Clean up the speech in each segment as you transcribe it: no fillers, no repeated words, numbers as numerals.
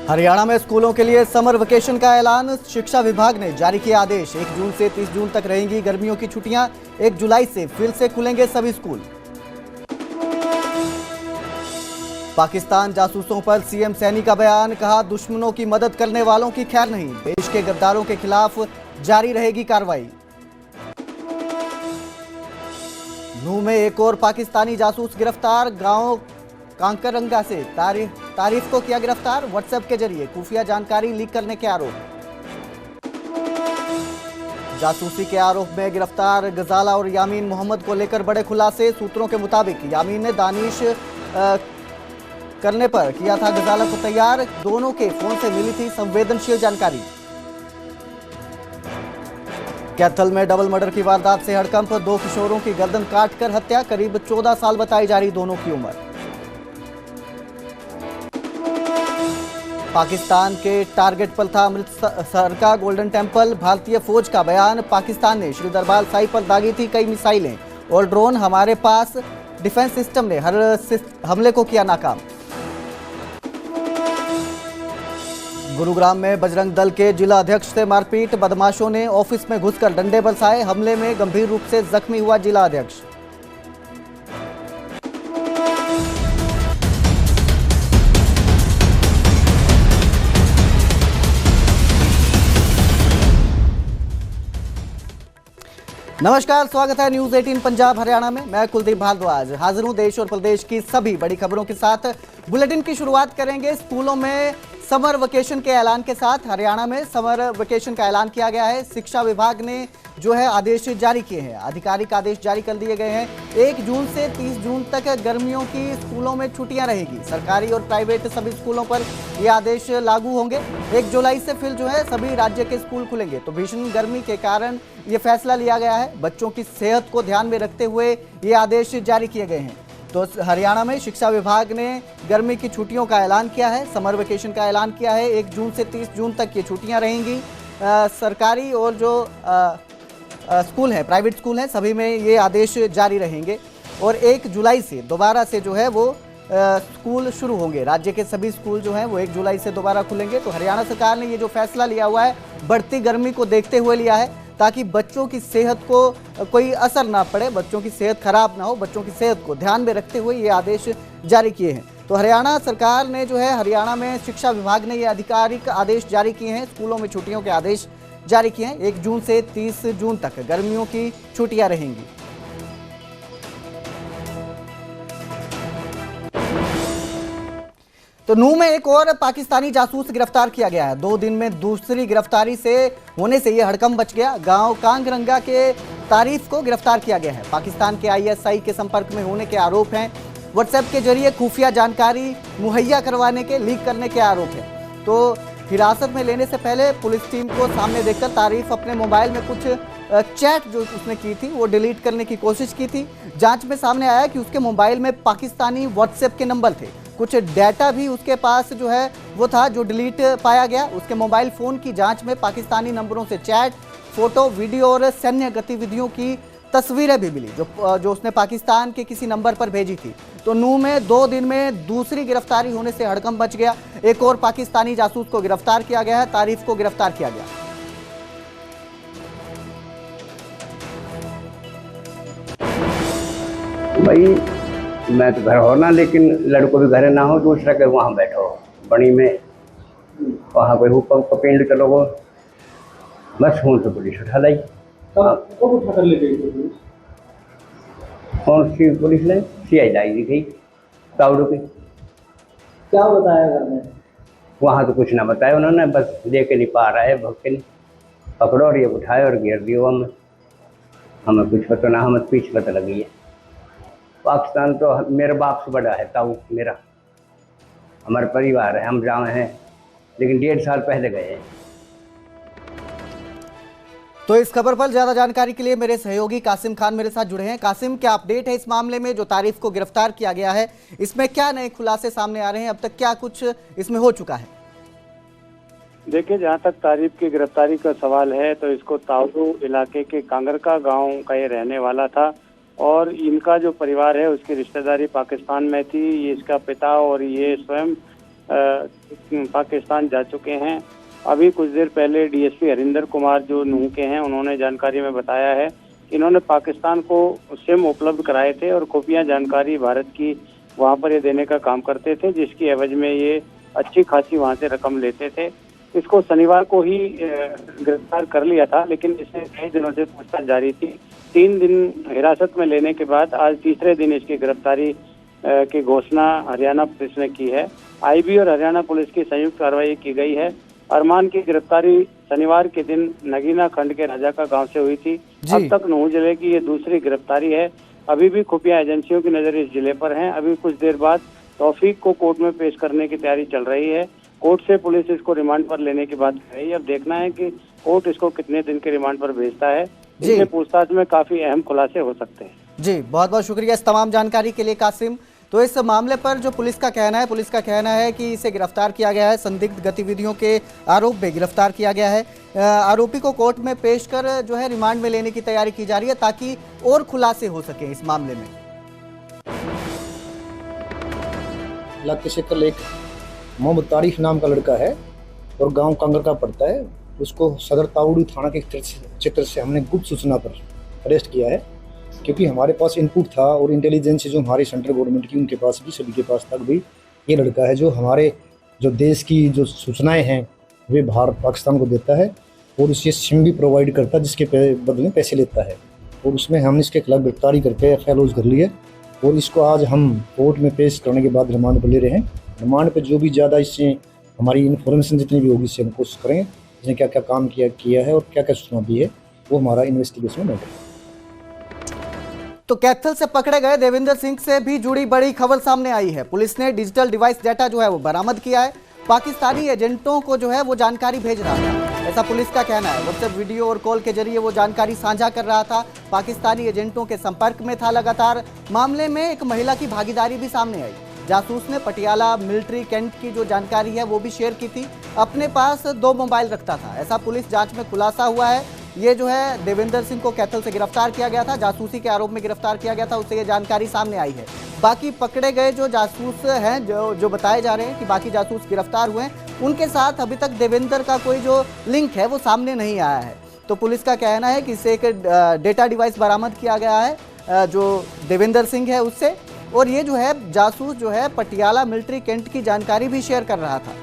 हरियाणा में स्कूलों के लिए समर वेकेशन का ऐलान। शिक्षा विभाग ने जारी किया आदेश। 1 जून से 30 जून तक रहेंगी गर्मियों की छुट्टियां। 1 जुलाई से फिर से खुलेंगे सभी स्कूल। पाकिस्तान जासूसों पर सीएम सैनी का बयान। कहा, दुश्मनों की मदद करने वालों की खैर नहीं। देश के गद्दारों के खिलाफ जारी रहेगी कार्रवाई। नूह में एक और पाकिस्तानी जासूस गिरफ्तार। गांव कांकरंगा से तारीफ को किया गिरफ्तार। व्हाट्सएप के जरिए खुफिया जानकारी लीक करने के आरोप। जासूसी के आरोप में गिरफ्तार गजाला और यामीन मोहम्मद को लेकर बड़े खुलासे। सूत्रों के मुताबिक यामीन ने दानिश करने पर किया था गजाला को तैयार। दोनों के फोन से मिली थी संवेदनशील जानकारी। कैथल में डबल मर्डर की वारदात से हड़कंप। 2 किशोरों की गर्दन काटकर हत्या। करीब 14 साल बताई जा रही दोनों की उम्र। पाकिस्तान के टारगेट पर था अमृतसर का गोल्डन टेम्पल। भारतीय फौज का बयान। पाकिस्तान ने श्री दरबार साहिब पर दागी थी कई मिसाइलें और ड्रोन। हमारे पास डिफेंस सिस्टम ने हर हमले को किया नाकाम। गुरुग्राम में बजरंग दल के जिला अध्यक्ष से मारपीट। बदमाशों ने ऑफिस में घुसकर डंडे बरसाए। हमले में गंभीर रूप से जख्मी हुआ जिला अध्यक्ष। नमस्कार, स्वागत है न्यूज 18 पंजाब हरियाणा में। मैं कुलदीप भारद्वाज हाजिर हूं देश और प्रदेश की सभी बड़ी खबरों के साथ। बुलेटिन की शुरुआत करेंगे स्कूलों में समर वेकेशन के ऐलान के साथ। हरियाणा में समर वेकेशन का ऐलान किया गया है। शिक्षा विभाग ने जो है आदेश जारी किए हैं, आधिकारिक आदेश जारी कर दिए गए हैं। 1 जून से 30 जून तक गर्मियों की स्कूलों में छुट्टियां रहेगी। सरकारी और प्राइवेट सभी स्कूलों पर ये आदेश लागू होंगे। 1 जुलाई से फिर जो है सभी राज्य के स्कूल खुलेंगे। तो भीषण गर्मी के कारण ये फैसला लिया गया है। बच्चों की सेहत को ध्यान में रखते हुए ये आदेश जारी किए गए हैं। तो हरियाणा में शिक्षा विभाग ने गर्मी की छुट्टियों का ऐलान किया है, समर वेकेशन का ऐलान किया है। 1 जून से 30 जून तक ये छुट्टियां रहेंगी। सरकारी और जो स्कूल हैं, प्राइवेट स्कूल हैं, सभी में ये आदेश जारी रहेंगे। और 1 जुलाई से दोबारा से जो है वो स्कूल शुरू होंगे। राज्य के सभी स्कूल जो हैं वो 1 जुलाई से दोबारा खुलेंगे। तो हरियाणा सरकार ने ये जो फैसला लिया हुआ है बढ़ती गर्मी को देखते हुए लिया है, ताकि बच्चों की सेहत को कोई असर ना पड़े, बच्चों की सेहत खराब ना हो। बच्चों की सेहत को ध्यान में रखते हुए ये आदेश जारी किए हैं। तो हरियाणा सरकार ने जो है, हरियाणा में शिक्षा विभाग ने ये आधिकारिक आदेश जारी किए हैं। स्कूलों में छुट्टियों के आदेश जारी किए हैं। 1 जून से 30 जून तक गर्मियों की छुट्टियां रहेंगी। तो नूह में एक और पाकिस्तानी जासूस गिरफ्तार किया गया है। 2 दिन में दूसरी गिरफ्तारी से होने से यह हड़कंप बच गया। गांव कांगरंगा के तारीफ को गिरफ्तार किया गया है। पाकिस्तान के आईएसआई के संपर्क में होने के आरोप हैं। व्हाट्सएप के जरिए खुफिया जानकारी मुहैया करवाने के, लीक करने के आरोप हैं। तो हिरासत में लेने से पहले पुलिस टीम को सामने देखकर तारीफ अपने मोबाइल में कुछ चैट जो उसने की थी वो डिलीट करने की कोशिश की थी। जांच में सामने आया कि उसके मोबाइल में पाकिस्तानी व्हाट्सएप के नंबर थे। कुछ डाटा भी उसके पास जो है वो था जो डिलीट पाया गया। उसके मोबाइल फ़ोन की जांच में पाकिस्तानी नंबरों से चैट, फोटो, वीडियो और सैन्य गतिविधियों की तस्वीरें भी मिली जो उसने पाकिस्तान के किसी नंबर पर भेजी थी। तो नूह में 2 दिन में दूसरी गिरफ्तारी होने से हड़कंप बच गया। एक और पाकिस्तानी जासूस को गिरफ्तार किया गया है। तारीफ को गिरफ्तार किया गया। भाई मैं तो घर हो ना, लेकिन लड़कों भी घर ना हो, दूसरा के वहाँ बैठो बड़ी में, वहाँ कोई हुक्म कपिंड चलो वो बस हूँ तो पुलिस उठा लाई। कब उठा कर ले गई? कौन सी पुलिस ने? CI लाई दी थी कावड़ू की। क्या बताया घर में? वहाँ तो कुछ ना बताया उन्होंने, बस लेके नहीं पा रहा है भक्के ने पकड़ो और ये उठाए और घेर दियो। हमें कुछ पता ना, हमें पीछे पता लगी है। पाकिस्तान तो मेरे बाप से बड़ा है, ताऊ मेरा, हमारा परिवार है, हम जाए हैं, लेकिन 1.5 साल पहले गए हैं। तो इस खबर पर ज्यादा जानकारी के लिए मेरे सहयोगी कासिम खान मेरे साथ जुड़े हैं। कासिम, क्या अपडेट है इस मामले में? जो तारीफ को गिरफ्तार किया गया है, इसमें क्या नए खुलासे सामने आ रहे हैं? अब तक क्या कुछ इसमें हो चुका है? देखिए, जहाँ तक तारीफ की गिरफ्तारी का सवाल है तो इसको तावड़ू इलाके के कांगरका गांव का ये रहने वाला था और इनका जो परिवार है उसकी रिश्तेदारी पाकिस्तान में थी। ये इसका पिता और ये स्वयं पाकिस्तान जा चुके हैं। अभी कुछ देर पहले डीएसपी हरिंदर कुमार जो नूह के हैं, उन्होंने जानकारी में बताया है कि इन्होंने पाकिस्तान को सिम उपलब्ध कराए थे और खुफिया जानकारी भारत की वहां पर ये देने का काम करते थे, जिसकी एवज में ये अच्छी खासी वहां से रकम लेते थे। इसको शनिवार को ही गिरफ्तार कर लिया था, लेकिन इससे कई दिनों से पूछताछ जारी थी। 3 दिन हिरासत में लेने के बाद आज तीसरे दिन इसकी गिरफ्तारी की घोषणा हरियाणा पुलिस ने की है। आईबी और हरियाणा पुलिस की संयुक्त कार्रवाई की गई है। अरमान की गिरफ्तारी शनिवार के दिन नगीना खंड के राजा का गांव से हुई थी। अब तक नूह जिले की ये दूसरी गिरफ्तारी है। अभी भी खुफिया एजेंसियों की नजर इस जिले पर है। अभी कुछ देर बाद तौफीक को कोर्ट में पेश करने की तैयारी चल रही है। कोर्ट से पुलिस इसको रिमांड पर लेने की बात कर रही है। अब देखना है कि कोर्ट इसको कितने दिन के रिमांड पर भेजता है। इससे पूछताछ में काफी अहम खुलासे हो सकते हैं। जी, बहुत बहुत शुक्रिया इस तमाम जानकारी के लिए कासिम। तो इस मामले पर जो पुलिस का कहना है कि इसे गिरफ्तार किया गया है, संदिग्ध गतिविधियों के आरोप में गिरफ्तार किया गया है। आरोपी को कोर्ट में पेश कर जो है रिमांड में लेने की तैयारी की जा रही है, ताकि और खुलासे हो सके इस मामले में। इलाके से कल एक मोहम्मद तारिक नाम का लड़का है और गांव कांगर का पड़ता है। उसको सदर तावड़ी थाना के क्षेत्र से हमने गुप्त सूचना पर अरेस्ट किया है, क्योंकि हमारे पास इनपुट था और इंटेलिजेंस जो हमारी सेंट्रल गवर्नमेंट की, उनके पास भी, सभी के पास तक भी ये लड़का है जो हमारे जो देश की जो सूचनाएं हैं वे बाहर पाकिस्तान को देता है और उसे सिम भी प्रोवाइड करता है, जिसके बदले में पैसे लेता है। और उसमें हमने इसके खिलाफ गिरफ्तारी करके FIR कर ली है और इसको आज हम कोर्ट में पेश करने के बाद रिमांड पर ले रहे हैं। रिमांड पर जो भी ज़्यादा इससे हमारी इन्फॉर्मेशन जितनी भी होगी इससे हम कोशिश करेंगे, इसने क्या क्या काम किया है और क्या क्या सूचना दी है, वो हमारा इन्वेस्टिगेशन में है। तो कैथल से पकड़े गए देवेंद्र सिंह से भी जुड़ी बड़ी खबर सामने आई है। पुलिस ने डिजिटल डिवाइस डाटा जो है वो बरामद किया है। पाकिस्तानी एजेंटों को जो है वो जानकारी भेज रहा था, ऐसा पुलिस का कहना है। व्हाट्सएप वीडियो और कॉल के जरिए वो जानकारी साझा कर रहा था, पाकिस्तानी एजेंटों के संपर्क में था लगातार। मामले में एक महिला की भागीदारी भी सामने आई। जासूस ने पटियाला मिलिट्री कैंट की जो जानकारी है वो भी शेयर की थी। अपने पास 2 मोबाइल रखता था, ऐसा पुलिस जांच में खुलासा हुआ है। ये जो है देवेंद्र सिंह को कैथल से गिरफ्तार किया गया था, जासूसी के आरोप में गिरफ्तार किया गया था, उससे ये जानकारी सामने आई है। बाकी पकड़े गए जो जासूस हैं, जो बताए जा रहे हैं कि बाकी जासूस गिरफ्तार हुए हैं, उनके साथ अभी तक देवेंद्र का कोई जो लिंक है वो सामने नहीं आया है। तो पुलिस का कहना है कि इससे एक डेटा डिवाइस बरामद किया गया है जो देवेंद्र सिंह है उससे, और ये जो है जासूस जो है पटियाला मिलिट्री कैंट की जानकारी भी शेयर कर रहा था।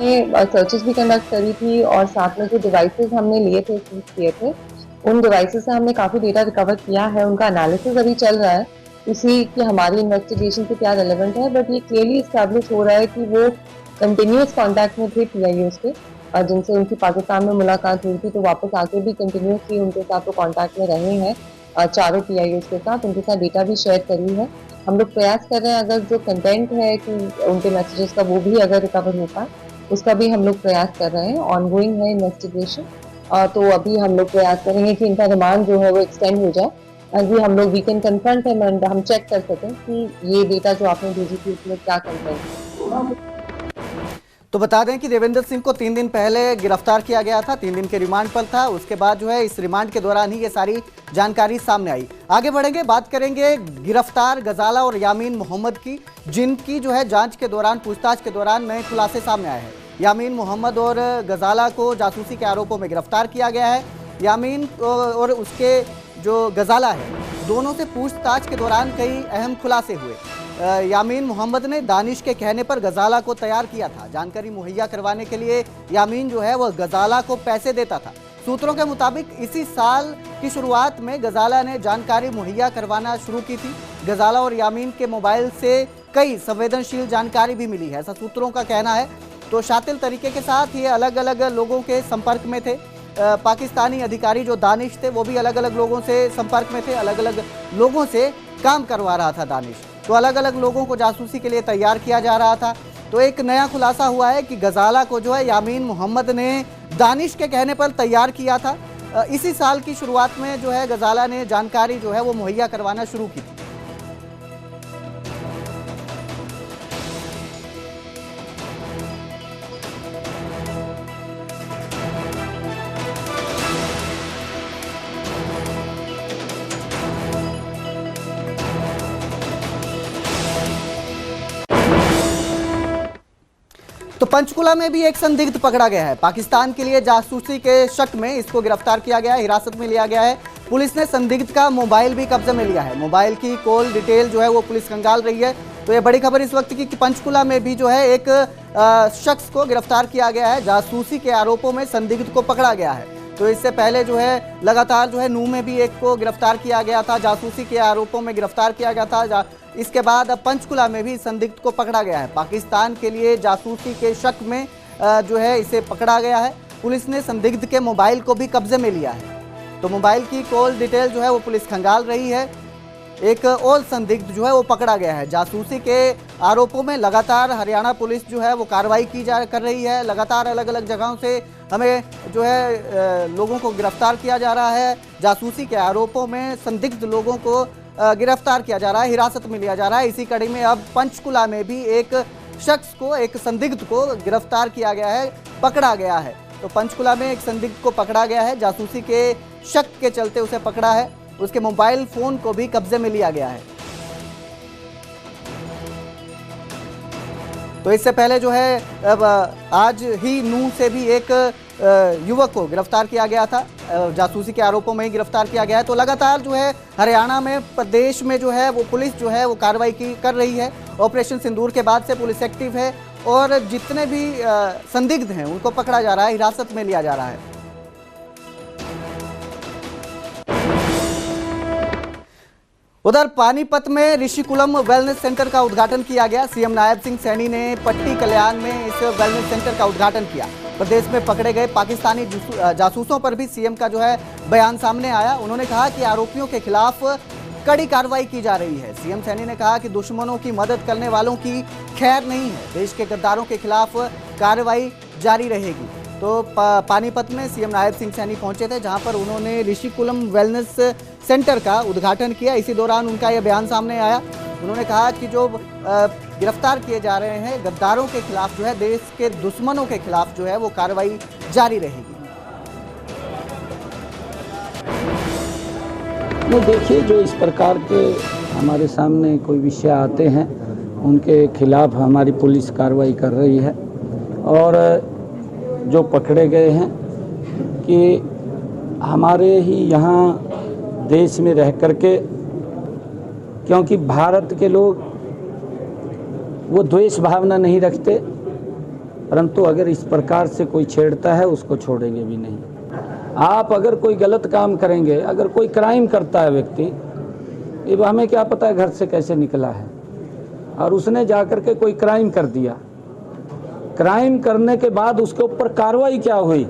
सर्चेस भी कंडक्ट करी थी और साथ में जो डिवाइसेस हमने लिए थे, किए थे, उन डिवाइसेस से हमने काफ़ी डेटा रिकवर किया है। उनका एनालिसिस अभी चल रहा है, इसी की हमारी इन्वेस्टिगेशन से क्या रेलेवेंट है, बट ये क्लियरली इस्टेब्लिश हो रहा है कि वो कंटिन्यूस कांटेक्ट में थे PIOs के, और जिनसे उनकी पाकिस्तान में मुलाकात हुई थी, तो वापस आके भी कंटिन्यूसली उनके साथ वो कॉन्टैक्ट में रहे हैं। चारों PIOs के साथ उनके साथ डेटा भी शेयर करी है। हम लोग प्रयास कर रहे हैं अगर जो कंटेंट है कि उनके मैसेजेस का वो भी अगर रिकवर होता है, उसका भी हम लोग प्रयास कर रहे हैं। ऑनगोइंग है इन्वेस्टिगेशन, तो अभी हम लोग प्रयास करेंगे कि इनका रिमांड जो है वो एक्सटेंड हो जाए, ताकि हम लोग we can confront him and हम चेक कर सकें कि ये डेटा जो आपने भेजी थी उसमें क्या कंटेंट है। तो बता दें कि देवेंद्र सिंह को 3 दिन पहले गिरफ्तार किया गया था, 3 दिन के रिमांड पर था। उसके बाद जो है इस रिमांड के दौरान ही ये सारी जानकारी सामने आई। आगे बढ़ेंगे, बात करेंगे गिरफ्तार गजाला और यामीन मोहम्मद की, जिनकी जो है जांच के दौरान, पूछताछ के दौरान नए खुलासे सामने आए हैं। यामीन मोहम्मद और गजाला को जासूसी के आरोपों में गिरफ्तार किया गया है। यामीन और उसके जो गजाला है, दोनों से पूछताछ के दौरान कई अहम खुलासे हुए। यामीन मोहम्मद ने दानिश के कहने पर गजाला को तैयार किया था। जानकारी मुहैया करवाने के लिए यामीन जो है वह गजाला को पैसे देता था। सूत्रों के मुताबिक इसी साल की शुरुआत में गजाला ने जानकारी मुहैया करवाना शुरू की थी। गजाला और यामीन के मोबाइल से कई संवेदनशील जानकारी भी मिली है, ऐसा सूत्रों का कहना है। तो शातिल तरीके के साथ ये अलग अलग लोगों के संपर्क में थे। पाकिस्तानी अधिकारी जो दानिश थे वो भी अलग अलग लोगों से संपर्क में थे, अलग अलग लोगों से काम करवा रहा था दानिश। तो अलग अलग लोगों को जासूसी के लिए तैयार किया जा रहा था। तो एक नया खुलासा हुआ है कि गजाला को जो है यामीन मोहम्मद ने दानिश के कहने पर तैयार किया था। इसी साल की शुरुआत में जो है गजाला ने जानकारी जो है वो मुहैया करवाना शुरू की थी। तो पंचकुला में भी एक संदिग्ध पकड़ा गया है। पाकिस्तान के लिए जासूसी के शक में इसको गिरफ्तार किया गया है, हिरासत में लिया गया है। पुलिस ने संदिग्ध का मोबाइल भी कब्जे में लिया है। मोबाइल की कॉल डिटेल जो है वो पुलिस खंगाल रही है। तो ये बड़ी खबर इस वक्त की कि पंचकुला में भी जो है एक शख्स को गिरफ्तार किया गया है। जासूसी के आरोपों में संदिग्ध को पकड़ा गया है। तो इससे पहले जो है लगातार जो है नूह में भी एक को गिरफ्तार किया गया था, जासूसी के आरोपों में गिरफ्तार किया गया था। इसके बाद अब पंचकुला में भी संदिग्ध को पकड़ा गया है। पाकिस्तान के लिए जासूसी के शक में जो है इसे पकड़ा गया है। पुलिस ने संदिग्ध के मोबाइल को भी कब्जे में लिया है। तो मोबाइल की कॉल डिटेल जो है वो पुलिस खंगाल रही है। एक और संदिग्ध जो है वो पकड़ा गया है। जासूसी के आरोपों में लगातार हरियाणा पुलिस जो है वो कार्रवाई कर रही है। लगातार अलग अलग जगहों से हमें जो है लोगों को गिरफ्तार किया जा रहा है। जासूसी के आरोपों में संदिग्ध लोगों को गिरफ्तार किया जा रहा है, हिरासत में लिया जा रहा है। इसी कड़ी में अब पंचकुला में भी एक शख्स को, एक संदिग्ध को गिरफ्तार किया गया है, पकड़ा गया है। तो पंचकुला में एक संदिग्ध को पकड़ा गया है, जासूसी के शक के चलते उसे पकड़ा है। उसके मोबाइल फोन को भी कब्जे में लिया गया है। तो इससे पहले जो है अब आज ही नूह से भी एक युवक को गिरफ्तार किया गया था, जासूसी के आरोपों में ही गिरफ्तार किया गया है। तो लगातार जो है हरियाणा में, प्रदेश में जो है वो पुलिस जो है वो कार्रवाई कर रही है। ऑपरेशन सिंदूर के बाद से पुलिस एक्टिव है और जितने भी संदिग्ध हैं उनको पकड़ा जा रहा है, हिरासत में लिया जा रहा है। उधर पानीपत में ऋषिकुलम वेलनेस सेंटर का उद्घाटन किया गया। सीएम नायब सिंह सैनी ने पट्टी कल्याण में इस वेलनेस सेंटर का उद्घाटन किया। प्रदेश में पकड़े गए पाकिस्तानी जासूसों पर भी सीएम का जो है बयान सामने आया। उन्होंने कहा कि आरोपियों के खिलाफ कड़ी कार्रवाई की जा रही है। सीएम सैनी ने कहा कि दुश्मनों की मदद करने वालों की खैर नहीं है, देश के गद्दारों के खिलाफ कार्रवाई जारी रहेगी। तो पानीपत में सीएम नायब सिंह सैनी पहुंचे थे, जहां पर उन्होंने ऋषिकुलम वेलनेस सेंटर का उद्घाटन किया। इसी दौरान उनका यह बयान सामने आया। उन्होंने कहा कि जो गिरफ्तार किए जा रहे हैं गद्दारों के खिलाफ जो है, देश के दुश्मनों के खिलाफ जो है वो कार्रवाई जारी रहेगी। नहीं, देखिए, जो इस प्रकार के हमारे सामने कोई विषय आते हैं उनके खिलाफ हमारी पुलिस कार्रवाई कर रही है। और जो पकड़े गए हैं कि हमारे ही यहाँ देश में रह करके, क्योंकि भारत के लोग वो द्वेष भावना नहीं रखते, परंतु अगर इस प्रकार से कोई छेड़ता है उसको छोड़ेंगे भी नहीं। आप अगर कोई गलत काम करेंगे, अगर कोई क्राइम करता है व्यक्ति, ये हमें क्या पता है घर से कैसे निकला है, और उसने जाकर के कोई क्राइम कर दिया। क्राइम करने के बाद उसके ऊपर कार्रवाई क्या हुई,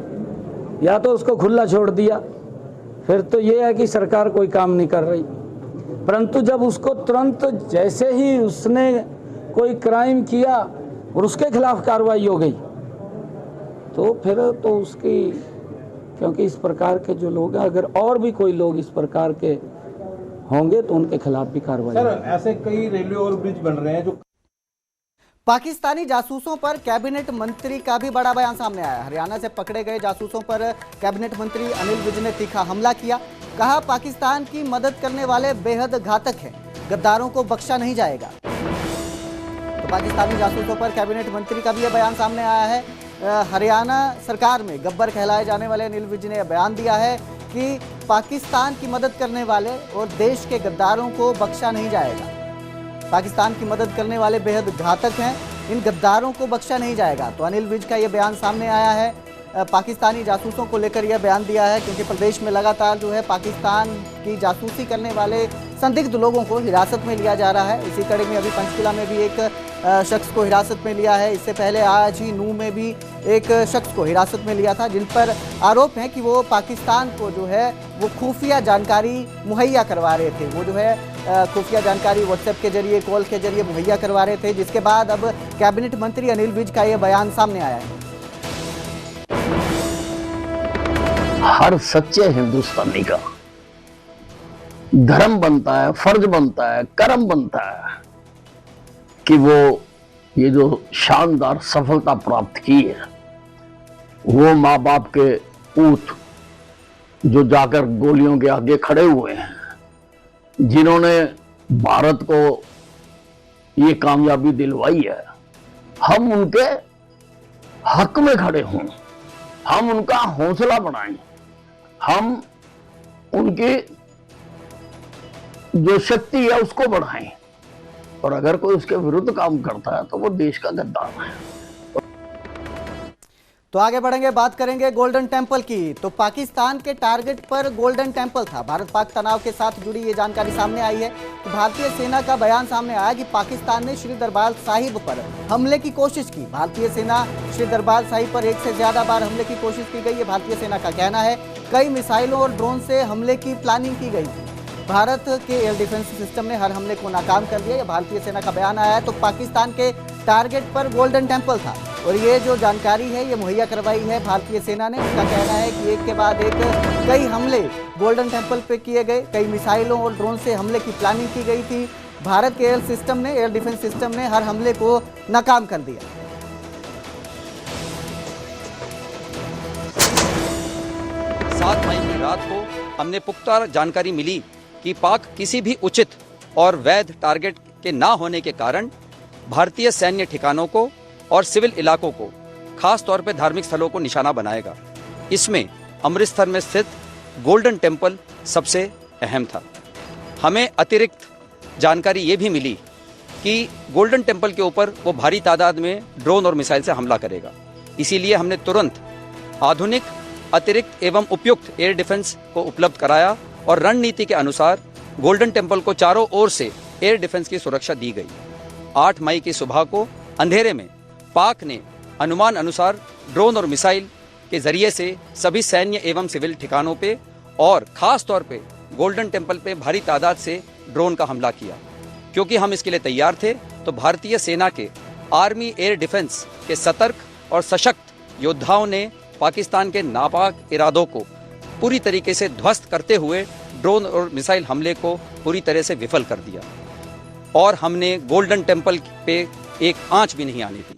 या तो उसको खुला छोड़ दिया, फिर तो ये है कि सरकार कोई काम नहीं कर रही। परंतु जब उसको तुरंत जैसे ही उसने कोई क्राइम किया और उसके खिलाफ कार्रवाई हो गई, तो फिर तो उसकी, क्योंकि इस प्रकार के जो लोग हैं, अगर और भी कोई लोग इस प्रकार के होंगे तो उनके खिलाफ भी कार्रवाई। सर, ऐसे कई रेलवे और ब्रिज बन रहे हैं जो पाकिस्तानी जासूसों पर कैबिनेट मंत्री का भी बड़ा बयान सामने आया। हरियाणा से पकड़े गए जासूसों पर कैबिनेट मंत्री अनिल विज ने तीखा हमला किया। कहा, पाकिस्तान की मदद करने वाले बेहद घातक हैं, गद्दारों को बख्शा नहीं जाएगा। तो पाकिस्तानी जासूसों पर कैबिनेट मंत्री का भी यह बयान सामने आया है। हरियाणा सरकार में गब्बर कहलाए जाने वाले अनिल विज ने बयान दिया है कि पाकिस्तान की मदद करने वाले और देश के गद्दारों को बख्शा नहीं जाएगा। पाकिस्तान की मदद करने वाले बेहद घातक हैं, इन गद्दारों को बख्शा नहीं जाएगा। तो अनिल विज का यह बयान सामने आया है। पाकिस्तानी जासूसों को लेकर यह बयान दिया है क्योंकि प्रदेश में लगातार जो है पाकिस्तान की जासूसी करने वाले संदिग्ध लोगों को हिरासत में लिया जा रहा है। इसी कड़ी में अभी पंचकुला में भी एक शख्स को हिरासत में लिया है। इससे पहले आज ही नूह में भी एक शख्स को हिरासत में लिया था, जिन पर आरोप है कि वो पाकिस्तान को जो है वो खुफिया जानकारी मुहैया करवा रहे थे। वो जो है खुफिया जानकारी व्हाट्सएप के जरिए, कॉल के जरिए मुहैया करवा रहे थे, जिसके बाद अब कैबिनेट मंत्री अनिल विज का ये बयान सामने आया है। हर सच्चे हिंदुस्तानी का धर्म बनता है, फर्ज बनता है, कर्म बनता है कि वो ये जो शानदार सफलता प्राप्त की है, वो माँ बाप के पूत जो जाकर गोलियों के आगे खड़े हुए हैं, जिन्होंने भारत को ये कामयाबी दिलवाई है, हम उनके हक में खड़े हों, हम उनका हौसला बढ़ाएं, हम उनकी जो शक्ति है उसको बढ़ाएं, और अगर कोई उसके विरुद्ध काम करता है तो वो देश का गद्दार है। तो आगे बढ़ेंगे, बात करेंगे गोल्डन टेम्पल की। तो पाकिस्तान के टारगेट पर गोल्डन टेम्पल था। भारत पाक तनाव के साथ जुड़ी ये जानकारी सामने आई है कि भारतीय सेना का बयान सामने आया कि पाकिस्तान ने श्री दरबार साहिब पर हमले की कोशिश की। भारतीय सेना श्री दरबार साहिब पर 1 से ज्यादा बार हमले की कोशिश की गई है। भारतीय सेना का कहना है कई मिसाइलों और ड्रोन से हमले की प्लानिंग की गई थी। भारत के एयर डिफेंस सिस्टम ने हर हमले को नाकाम कर दिया। भारतीय सेना का बयान आया है। तो पाकिस्तान के टारगेट पर गोल्डन टेम्पल था और ये जो जानकारी है ये मुहैया करवाई है भारतीय सेना ने। उसका कहना है कि एक के बाद एक कई हमले गोल्डन टेम्पल पे किए गए, कई मिसाइलों और ड्रोन से हमले की प्लानिंग की गई थी। भारत के एयर डिफेंस सिस्टम ने हर हमले को नाकाम कर दिया। 7 मई की रात को हमने पुख्ता जानकारी मिली कि पाक किसी भी उचित और वैध टारगेट के ना होने के कारण भारतीय सैन्य ठिकानों को और सिविल इलाकों को, खास तौर पर धार्मिक स्थलों को निशाना बनाएगा। इसमें अमृतसर में स्थित गोल्डन टेम्पल सबसे अहम था। हमें अतिरिक्त जानकारी ये भी मिली कि गोल्डन टेम्पल के ऊपर वो भारी तादाद में ड्रोन और मिसाइल से हमला करेगा। इसीलिए हमने तुरंत आधुनिक, अतिरिक्त एवं उपयुक्त एयर डिफेंस को उपलब्ध कराया और रणनीति के अनुसार गोल्डन टेम्पल को चारों ओर से एयर डिफेंस की सुरक्षा दी गई। 8 मई की सुबह को अंधेरे में पाक ने अनुमान अनुसार ड्रोन और मिसाइल के जरिए से सभी सैन्य एवं सिविल ठिकानों पे और खास तौर पे गोल्डन टेम्पल पे भारी तादाद से ड्रोन का हमला किया। क्योंकि हम इसके लिए तैयार थे तो भारतीय सेना के आर्मी एयर डिफेंस के सतर्क और सशक्त योद्धाओं ने पाकिस्तान के नापाक इरादों को पूरी तरीके से ध्वस्त करते हुए ड्रोन और मिसाइल हमले को पूरी तरह से विफल कर दिया और हमने गोल्डन टेम्पल पे एक आंच भी नहीं आने दी।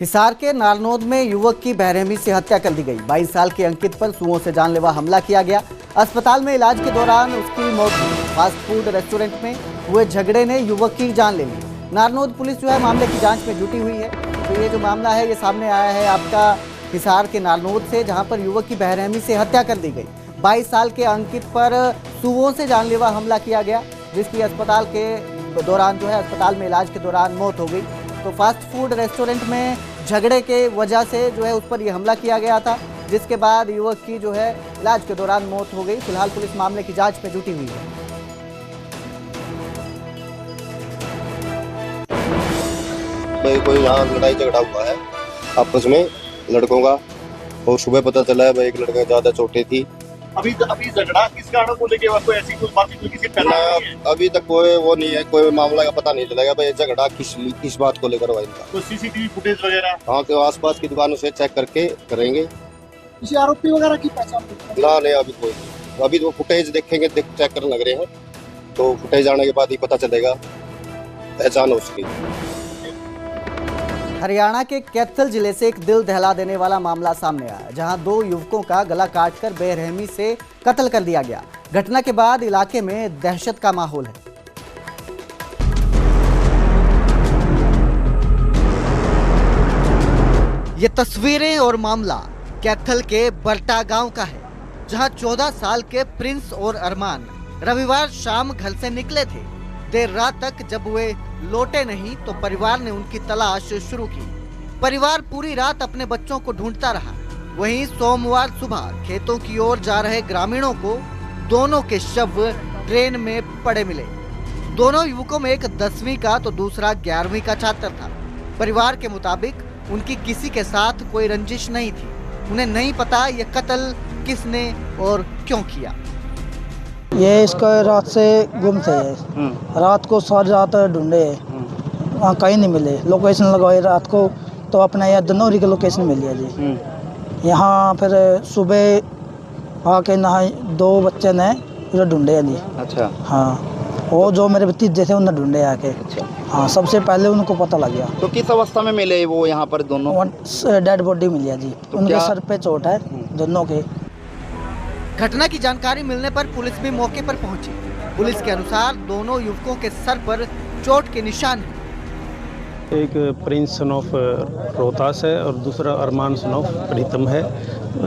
हिसार के नारनौद में युवक की बेरहमी से हत्या कर दी गई। 22 साल के अंकित पर सुओं से जानलेवा हमला किया गया। अस्पताल में इलाज के दौरान उसकी मौत हुई। फास्ट फूड रेस्टोरेंट में हुए झगड़े ने युवक की जान ले ली। नारनौद पुलिस जो है मामले की जांच में जुटी हुई है। तो ये जो मामला है ये सामने आया है आपका हिसार के नारनौद से, जहां पर युवक की बेरहमी से हत्या कर दी गई। 22 साल के अंकित पर सुओं से जानलेवा हमला किया गया, जिसकी अस्पताल के दौरान जो है अस्पताल में इलाज के दौरान मौत हो गई। तो फास्ट फूड रेस्टोरेंट में झगड़े के वजह से जो है उस पर यह हमला किया गया था, जिसके बाद युवक की जो है इलाज के दौरान मौत हो गई। फिलहाल पुलिस मामले की जांच में जुटी हुई है। कोई यहाँ लड़ाई झगड़ा हुआ है आपस में लड़कों का, और सुबह पता चला है भाई एक लड़का ज्यादा चोटें थी। अभी झगड़ा किस कारण को लेके कोई ऐसी कुछ बात किसी अभी तक कोई वो नहीं है, कोई मामला का पता नहीं चलेगा भाई झगड़ा किस बात को लेकर हुआ इनका। तो सीसीटीवी फुटेज वगैरह हाँ के आसपास की दुकानों से चेक करके करेंगे। किसी आरोपी वगैरह की पहचान ना नहीं अभी कोई, अभी तो फुटेज देखेंगे, चेक करने लग रहे हैं, तो फुटेज आने के बाद ही पता चलेगा पहचान उसकी। हरियाणा के कैथल जिले से एक दिल दहला देने वाला मामला सामने आया, जहां 2 युवकों का गला काटकर बेरहमी से कत्ल कर दिया गया। घटना के बाद इलाके में दहशत का माहौल है। ये तस्वीरें और मामला कैथल के बरटा गांव का है, जहां 14 साल के प्रिंस और अरमान रविवार शाम घर से निकले थे। देर रात तक जब वे लौटे नहीं तो परिवार ने उनकी तलाश शुरू की। परिवार पूरी रात अपने बच्चों को ढूंढता रहा। वहीं सोमवार सुबह खेतों की ओर जा रहे ग्रामीणों को दोनों के शव ट्रेन में पड़े मिले। दोनों युवकों में एक 10वीं का तो दूसरा 11वीं का छात्र था। परिवार के मुताबिक उनकी किसी के साथ कोई रंजिश नहीं थी। उन्हें नहीं पता ये कत्ल किसने और क्यों किया। ये इसका रात से गुम थे, रात को सारी रात ढूंढे, वहाँ कहीं नहीं मिले। लोकेशन लगवाई रात को तो अपना यह दनौरी की लोकेशन मिली है जी। यहाँ फिर सुबह आके नहा 2 बच्चे ने ढूंढे जी। अच्छा हाँ, वो जो मेरे भतीजे थे उन्हें ढूंढे आके। अच्छा हाँ, सबसे पहले उनको पता लग गया। तो किस अवस्था में मिले वो यहाँ पर दोनों? डेड बॉडी मिली है जी। तो उनके सर पे चोट है दोनों के। घटना की जानकारी मिलने पर पुलिस भी मौके पर पहुंची। पुलिस के अनुसार दोनों युवकों के सर पर चोट के निशान हैं। एक प्रिंस सन ऑफ रोहतास है और दूसरा अरमान सन ऑफ प्रीतम है।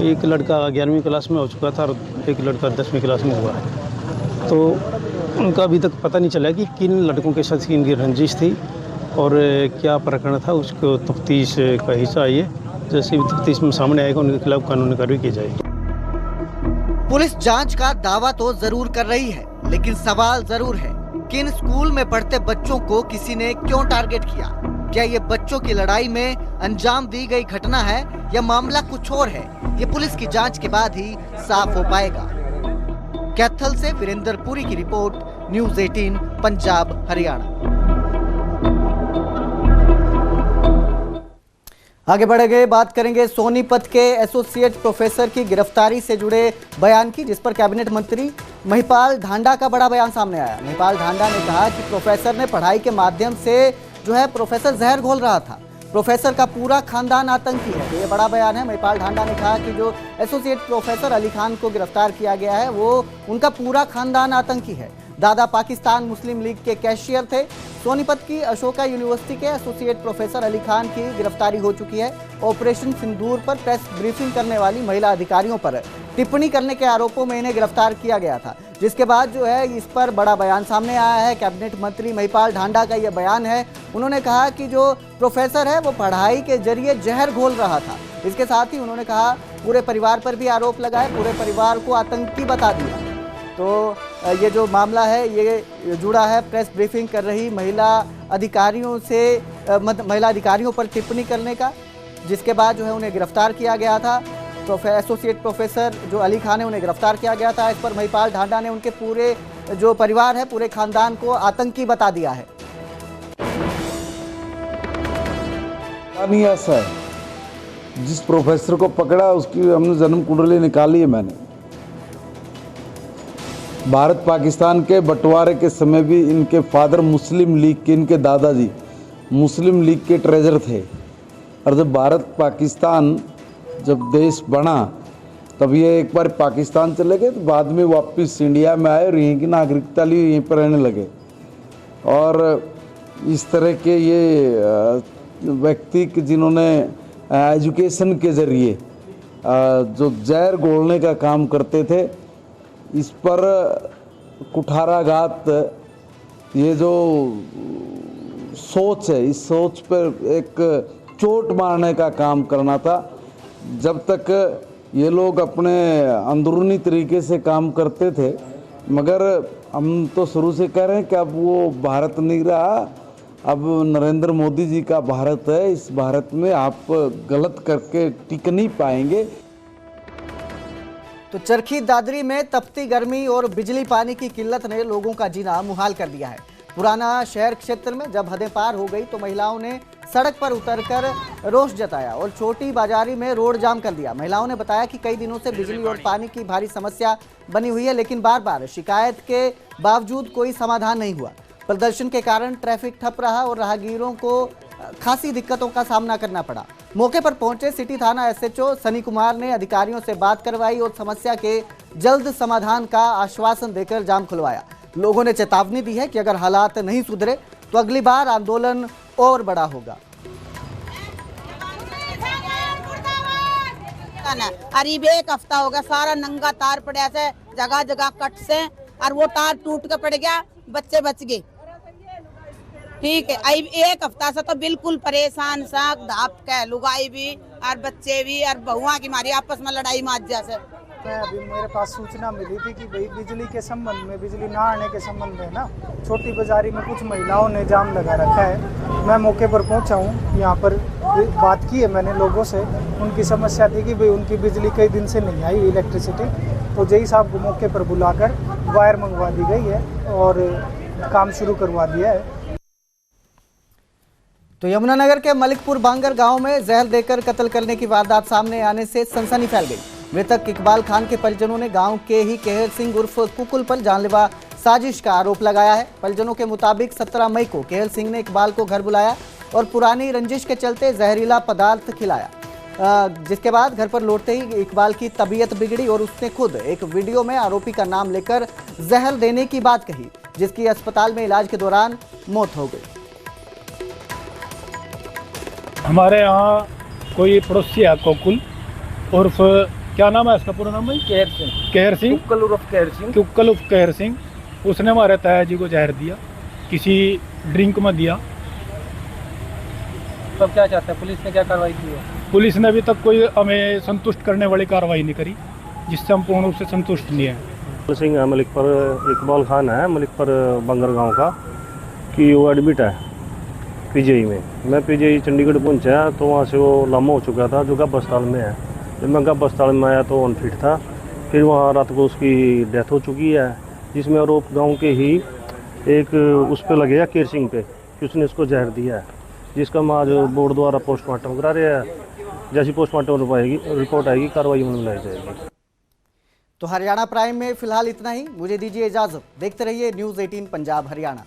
एक लड़का 11वीं क्लास में हो चुका था और एक लड़का 10वीं क्लास में हुआ है। तो उनका अभी तक पता नहीं चला कि किन लड़कों के साथ इनकी रंजिश थी और क्या प्रकरण था, उसको तफ्तीश का हिस्सा है। जैसे भी तफ्तीश में सामने आएगा उनके खिलाफ कानूनी कार्रवाई की जाएगी। पुलिस जांच का दावा तो जरूर कर रही है, लेकिन सवाल जरूर है कि इन स्कूल में पढ़ते बच्चों को किसी ने क्यों टारगेट किया। क्या ये बच्चों की लड़ाई में अंजाम दी गई घटना है या मामला कुछ और है? ये पुलिस की जांच के बाद ही साफ हो पाएगा। कैथल से वीरेंद्र पुरी की रिपोर्ट, न्यूज़ 18 पंजाब हरियाणा। आगे बढ़ेंगे, बात करेंगे सोनीपत के एसोसिएट प्रोफेसर की गिरफ्तारी से जुड़े बयान की, जिस पर कैबिनेट मंत्री महिपाल ढांडा का बड़ा बयान सामने आया। महिपाल ढांडा ने कहा कि प्रोफेसर ने पढ़ाई के माध्यम से जो है प्रोफेसर जहर घोल रहा था, प्रोफेसर का पूरा खानदान आतंकी है। ये बड़ा बयान है। महिपाल ढांडा ने कहा कि जो एसोसिएट प्रोफेसर अली खान को गिरफ्तार किया गया है वो उनका पूरा खानदान आतंकी है। दादा पाकिस्तान मुस्लिम लीग के कैशियर थे। सोनीपत की अशोका यूनिवर्सिटी के एसोसिएट प्रोफेसर अली खान की गिरफ्तारी हो चुकी है। ऑपरेशन सिंदूर पर प्रेस ब्रीफिंग करने वाली महिला अधिकारियों पर टिप्पणी करने के आरोपों में इन्हें गिरफ्तार किया गया था, जिसके बाद जो है इस पर बड़ा बयान सामने आया है। कैबिनेट मंत्री महिपाल ढांडा का यह बयान है। उन्होंने कहा कि जो प्रोफेसर है वो पढ़ाई के जरिए जहर घोल रहा था। इसके साथ ही उन्होंने कहा पूरे परिवार पर भी आरोप लगाए, पूरे परिवार को आतंकी बता दिया। तो ये जो मामला है ये जुड़ा है प्रेस ब्रीफिंग कर रही महिला अधिकारियों से, महिला अधिकारियों पर टिप्पणी करने का, जिसके बाद जो है उन्हें गिरफ्तार किया गया था। एसोसिएट प्रोफेसर जो अली खान है उन्हें गिरफ्तार किया गया था। इस पर महिपाल ढांडा ने उनके पूरे जो परिवार है, पूरे खानदान को आतंकी बता दिया है। नहीं ऐसा है, जिस प्रोफेसर को पकड़ा उसकी हमने जन्म कुंडली निकाली है। मैंने भारत पाकिस्तान के बंटवारे के समय भी इनके फादर मुस्लिम लीग के, इनके दादाजी मुस्लिम लीग के ट्रेजर थे। और जब भारत पाकिस्तान जब देश बना तब ये एक बार पाकिस्तान चले गए, तो बाद में वापस इंडिया में आए और यहीं की नागरिकता ली, यहीं पर रहने लगे। और इस तरह के ये व्यक्ति जिन्होंने एजुकेशन के ज़रिए जो जहर घोलने का काम करते थे, इस पर कुठाराघात, ये जो सोच है, इस सोच पर एक चोट मारने का काम करना था। जब तक ये लोग अपने अंदरूनी तरीके से काम करते थे, मगर हम तो शुरू से कह रहे हैं कि अब वो भारत नहीं रहा, अब नरेंद्र मोदी जी का भारत है। इस भारत में आप गलत करके टिक नहीं पाएंगे। तो चरखी दादरी में तपती गर्मी और बिजली पानी की किल्लत ने लोगों का जीना मुहाल कर दिया है। पुराना शहर क्षेत्र में जब हदें पार हो गई तो महिलाओं ने सड़क पर उतरकर रोष जताया और छोटी बाजारी में रोड जाम कर दिया। महिलाओं ने बताया कि कई दिनों से बिजली और पानी की भारी समस्या बनी हुई है, लेकिन बार बार शिकायत के बावजूद कोई समाधान नहीं हुआ। प्रदर्शन के कारण ट्रैफिक ठप रहा और राहगीरों को खासी दिक्कतों का सामना करना पड़ा। मौके पर पहुंचे सिटी थाना एसएचओ सनी कुमार ने अधिकारियों से बात करवाई और समस्या के जल्द समाधान का आश्वासन देकर जाम खुलवाया। लोगों ने चेतावनी दी है कि अगर हालात नहीं सुधरे तो अगली बार आंदोलन और बड़ा होगा। करीब एक हफ्ता हो गया, सारा नंगा तार पड़ा से, जगह जगह कट से, और वो तार टूट के पड़ गया, बच्चे बच गए। ठीक है, एक हफ्ता से तो बिल्कुल परेशान सा, धाप के लुगाई भी और बच्चे भी और बहुआ की मारी आपस में लड़ाई माजिया से। अभी मेरे पास सूचना मिली थी कि भाई बिजली के संबंध में, बिजली ना आने के संबंध में ना छोटी बाजारी में कुछ महिलाओं ने जाम लगा रखा है। मैं मौके पर पहुंचा हूं, यहाँ पर बात की है मैंने लोगों से। उनकी समस्या थी कि भाई उनकी बिजली कई दिन से नहीं आई, इलेक्ट्रिसिटी। तो जेई साहब को मौके पर बुलाकर वायर मंगवा दी गई है और काम शुरू करवा दिया है। तो यमुनानगर के मलिकपुर बांगर गांव में जहर देकर कत्ल करने की वारदात सामने आने से सनसनी फैल गई। मृतक इकबाल खान के परिजनों ने गांव के ही केहर सिंह उर्फ कुकुल पर जानलेवा साजिश का आरोप लगाया है। परिजनों के मुताबिक 17 मई को केहर सिंह ने इकबाल को घर बुलाया और पुरानी रंजिश के चलते जहरीला पदार्थ खिलाया, जिसके बाद घर पर लौटते ही इकबाल की तबीयत बिगड़ी और उसने खुद एक वीडियो में आरोपी का नाम लेकर जहर देने की बात कही, जिसकी अस्पताल में इलाज के दौरान मौत हो गई। हमारे यहाँ कोई पड़ोसी है कोकुल उर्फ, क्या नाम है इसका पूरा नाम भाई? कहर सिंह। कहर सिंह, कुक्कल उर्फ कहर सिंह। कुक्कल उर्फ कहर सिंह, उसने हमारे ताया जी को जहर दिया, किसी ड्रिंक में दिया। तब क्या चाहते हैं, पुलिस ने क्या कार्रवाई की है? पुलिस ने अभी तक कोई हमें संतुष्ट करने वाली कार्रवाई नहीं करी, जिससे हम पूर्ण रूप से संतुष्ट नहीं है। सिंह मलिक पर इकबाल खान है, मलिक पर बंगर गांव का, कि वो एडमिट है पीजीआई में। मैं पीजीआई चंडीगढ़ पहुंचा तो वहाँ से वो लामा हो चुका था, जो गब्ब अस्पताल में है। जब मैं गब्ब अस्पताल में आया तो अनफिट था। फिर वहाँ रात को उसकी डेथ हो चुकी है, जिसमें आरोप गाँव के ही एक उस पर लगे केर सिंह पे कि उसने उसको जहर दिया है, जिसका हम आज बोर्ड द्वारा पोस्टमार्टम करा रहे हैं। जैसी पोस्टमार्टम रिपोर्ट आएगी कार्रवाई में लाई जाएगी। तो हरियाणा प्राइम में फिलहाल इतना ही। मुझे दीजिए इजाजत। देखते रहिए न्यूज़ 18 पंजाब हरियाणा।